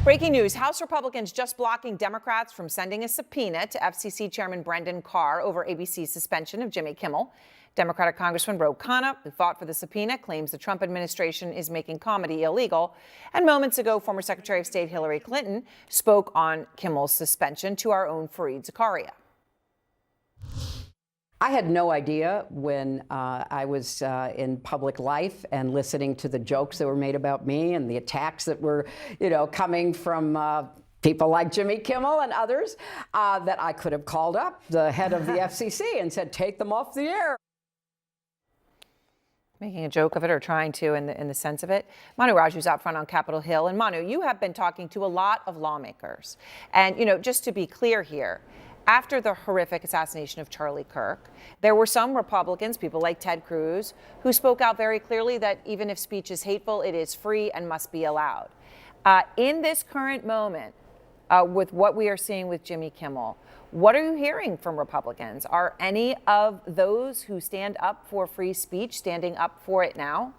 Breaking news, House Republicans just blocking Democrats from sending a subpoena to FCC Chairman Brendan Carr over ABC's suspension of Jimmy Kimmel. Democratic Congressman Ro Khanna, who fought for the subpoena, claims the Trump administration is making comedy illegal. And moments ago, former Secretary of State Hillary Clinton spoke on Kimmel's suspension to our own Fareed Zakaria. I had no idea when I was in public life and listening to the jokes that were made about me and the attacks that were, coming from people like Jimmy Kimmel and others, that I could have called up the head of the FCC and said, take them off the air. Making a joke of it or trying to in the sense of it. Manu Raju's out front on Capitol Hill. And Manu, you have been talking to a lot of lawmakers. And, just to be clear here, after the horrific assassination of Charlie Kirk, there were some Republicans, people like Ted Cruz, who spoke out very clearly that even if speech is hateful, it is free and must be allowed. In this current moment, with what we are seeing with Jimmy Kimmel, what are you hearing from Republicans? Are any of those who stand up for free speech standing up for it now?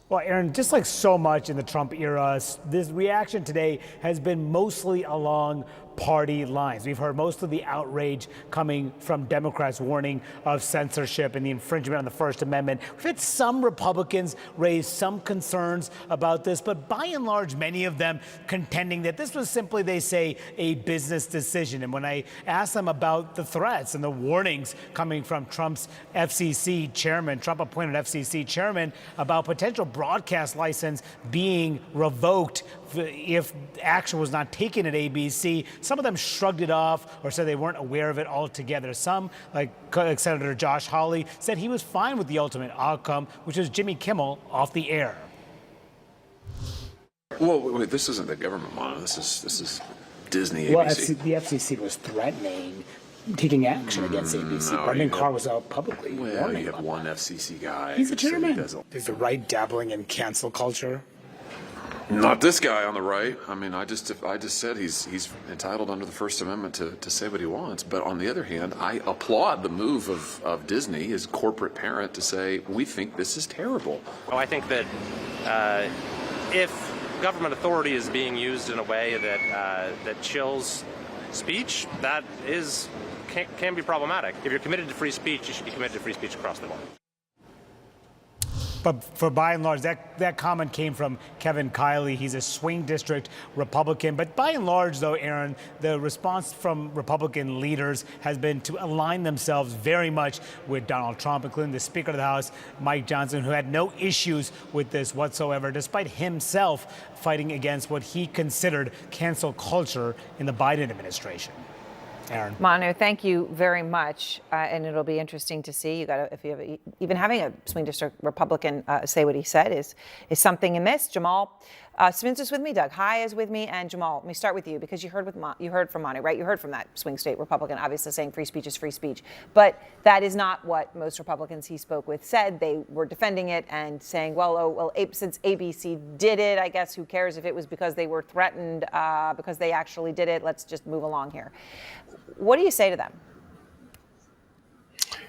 Well, Aaron, just like so much in the Trump era, this reaction today has been mostly along party lines. We've heard most of the outrage coming from Democrats warning of censorship and the infringement on the First Amendment. We've had some Republicans raise some concerns about this, but by and large, many of them contending that this was simply, they say, a business decision. And when I asked them about the threats and the warnings coming from Trump's FCC chairman, Trump-appointed FCC chairman, about potential broadcast license being revoked if action was not taken at ABC, some of them shrugged it off or said they weren't aware of it altogether. Some, like Senator Josh Hawley, said he was fine with the ultimate outcome, which was Jimmy Kimmel off the air. Well, wait, this isn't the government model. This is Disney, Well, ABC. the FCC was threatening taking action against ABC. No, Brendan Carr was out publicly warning you have about one that. FCC guy. He's the chairman. Is the right dabbling in cancel culture? Not this guy on the right. I mean, I just said he's entitled under the First Amendment to say what he wants. But on the other hand, I applaud the move of Disney, his corporate parent, to say we think this is terrible. Well, I think that if government authority is being used in a way that chills speech, that can be problematic. If you're committed to free speech, you should be committed to free speech across the board. But for by and large, that comment came from Kevin Kiley. He's a swing district Republican. But by and large, though, Aaron, the response from Republican leaders has been to align themselves very much with Donald Trump, including the Speaker of the House, Mike Johnson, who had no issues with this whatsoever, despite himself fighting against what he considered cancel culture in the Biden administration. Aaron. Manu, thank you very much, and it'll be interesting to see. If you have even having a swing district Republican say what he said is something amiss. Jamal Smith is with me. Doug Heye is with me, and Jamal, let me start with you because you heard from Manu, right? You heard from that swing state Republican, obviously saying free speech is free speech, but that is not what most Republicans he spoke with said. They were defending it and saying, since ABC did it, I guess who cares if it was because they were threatened because they actually did it? Let's just move along here. What do you say to them?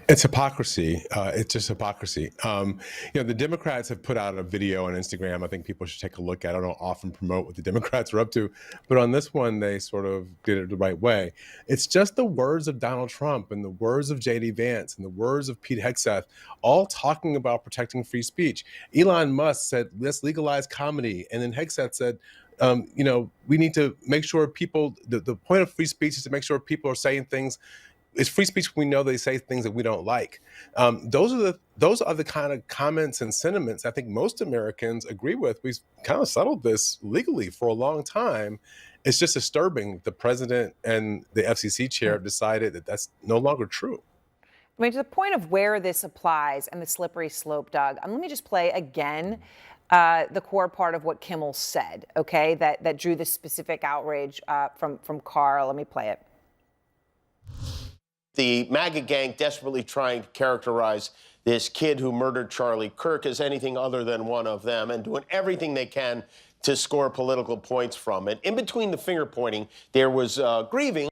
It's hypocrisy. It's just hypocrisy. The Democrats have put out a video on Instagram. I think people should take a look at it. I don't often promote what the Democrats are up to, but on this one, they sort of did it the right way. It's just the words of Donald Trump and the words of J.D. Vance and the words of Pete Hegseth, all talking about protecting free speech. Elon Musk said, let's legalize comedy. And then Hegseth said, we need to make sure people, the point of free speech is to make sure people are saying things. It's free speech when we know they say things that we don't like. Those are the kind of comments and sentiments I think most Americans agree with. We've kind of settled this legally for a long time. It's just disturbing the president and the FCC chair decided that that's no longer true. I mean, to the point of where this applies and the slippery slope, Doug, let me just play again the core part of what Kimmel said, okay, that drew this specific outrage from Carr. Let me play it. The MAGA gang desperately trying to characterize this kid who murdered Charlie Kirk as anything other than one of them and doing everything they can to score political points from it. In between the finger pointing, there was grieving.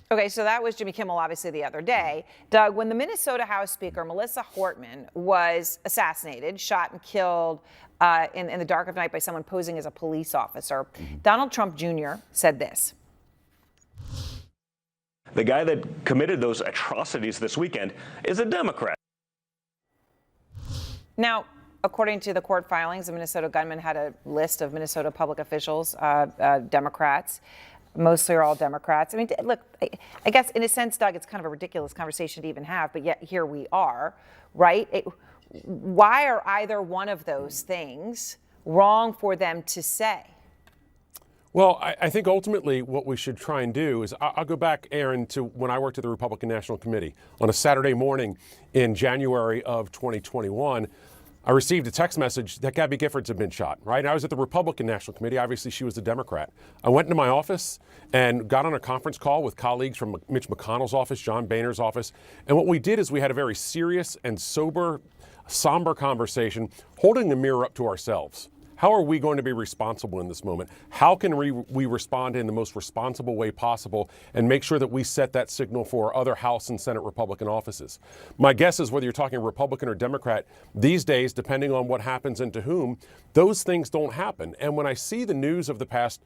Okay, so that was Jimmy Kimmel, obviously, the other day. Doug, when the Minnesota House Speaker, Melissa Hortman, was assassinated, shot and killed in the dark of night by someone posing as a police officer, Donald Trump Jr. said this. The guy that committed those atrocities this weekend is a Democrat. Now, according to the court filings, the Minnesota gunman had a list of Minnesota public officials, Democrats. Mostly are all Democrats. I mean, look, I guess in a sense, Doug, it's kind of a ridiculous conversation to even have, but yet here we are, right? Why are either one of those things wrong for them to say? Well, I think ultimately what we should try and do is, I'll go back, Aaron, to when I worked at the Republican National Committee. On a Saturday morning in January of 2021, I received a text message that Gabby Giffords had been shot, right? And I was at the Republican National Committee. Obviously, she was a Democrat. I went into my office and got on a conference call with colleagues from Mitch McConnell's office, John Boehner's office. And what we did is we had a very serious and somber conversation, holding the mirror up to ourselves. How are we going to be responsible in this moment? How can we respond in the most responsible way possible and make sure that we set that signal for other House and Senate Republican offices? My guess is whether you're talking Republican or Democrat, these days, depending on what happens and to whom, those things don't happen. And when I see the news of the past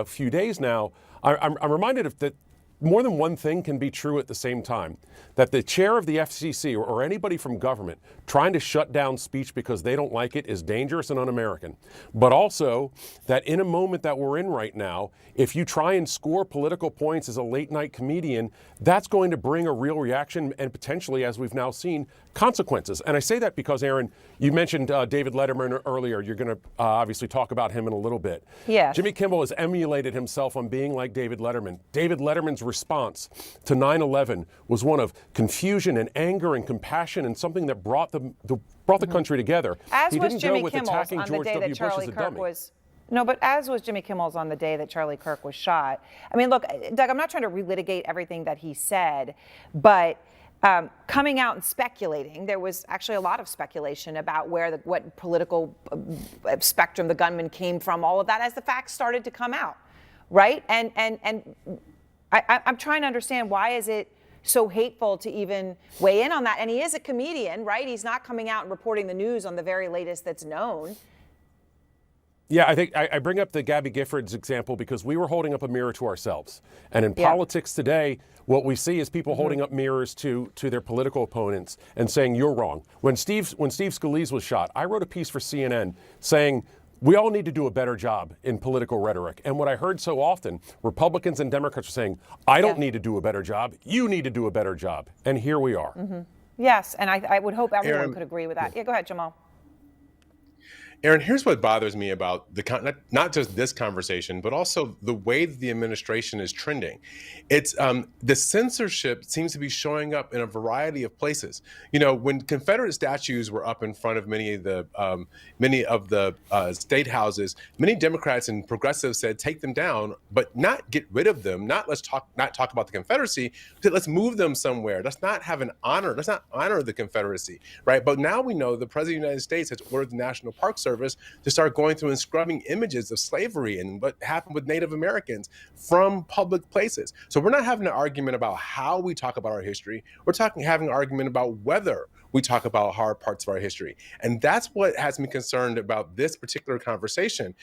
few days now, I'm reminded of that more than one thing can be true at the same time. That the chair of the FCC or anybody from government trying to shut down speech because they don't like it is dangerous and un-American. But also that in a moment that we're in right now, if you try and score political points as a late night comedian, that's going to bring a real reaction and potentially, as we've now seen, consequences. And I say that because, Aaron, you mentioned David Letterman earlier. You're going to obviously talk about him in a little bit. Yes. Jimmy Kimmel has emulated himself on being like David Letterman. David Letterman's response to 9/11 was one of confusion and anger and compassion and something that brought the country together. As he was didn't Jimmy go with Kimmel's attacking on the George day W. that Bush Charlie as a Kirk dummy. was. No, but as was Jimmy Kimmel's on the day that Charlie Kirk was shot. I mean, look, Doug, I'm not trying to relitigate everything that he said, but coming out and speculating, there was actually a lot of speculation about what political spectrum the gunman came from, all of that, as the facts started to come out, right? And I'm trying to understand, why is it so hateful to even weigh in on that? And he is a comedian, right? He's not coming out and reporting the news on the very latest that's known. Yeah, I think I bring up the Gabby Giffords example because we were holding up a mirror to ourselves. And in politics today, what we see is people holding up mirrors to their political opponents and saying, you're wrong. When Steve Scalise was shot, I wrote a piece for CNN saying, we all need to do a better job in political rhetoric. And what I heard so often, Republicans and Democrats are saying, I don't need to do a better job. You need to do a better job. And here we are. Mm-hmm. Yes, and I would hope everyone Aaron, could agree with that. Yeah, go ahead, Jamal. Aaron, here's what bothers me about not just this conversation, but also the way that the administration is trending. It's the censorship seems to be showing up in a variety of places. You know, when Confederate statues were up in front of many of the state houses, many Democrats and progressives said take them down, but not get rid of them. Not talk about the Confederacy. Let's move them somewhere. Let's not honor the Confederacy, right? But now we know the President of the United States has ordered the National Park Service to start going through and scrubbing images of slavery and what happened with Native Americans from public places. So we're not having an argument about how we talk about our history. We're having an argument about whether we talk about hard parts of our history. And that's what has me concerned about this particular conversation.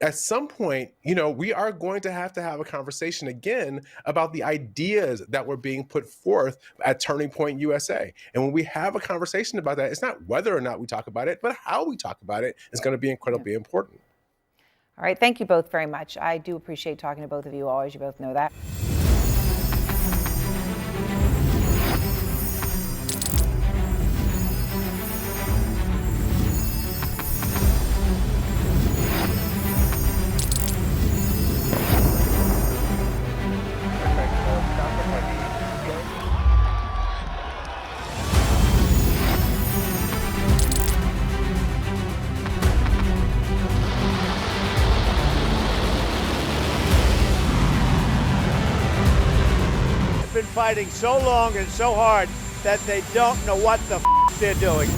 At some point, you know, we are going to have a conversation again about the ideas that were being put forth at Turning Point USA. And when we have a conversation about that, it's not whether or not we talk about it, but how we talk about it is going to be incredibly important. All right, thank you both very much. I do appreciate talking to both of you always. You both know that. Fighting so long and so hard that they don't know what the they're doing.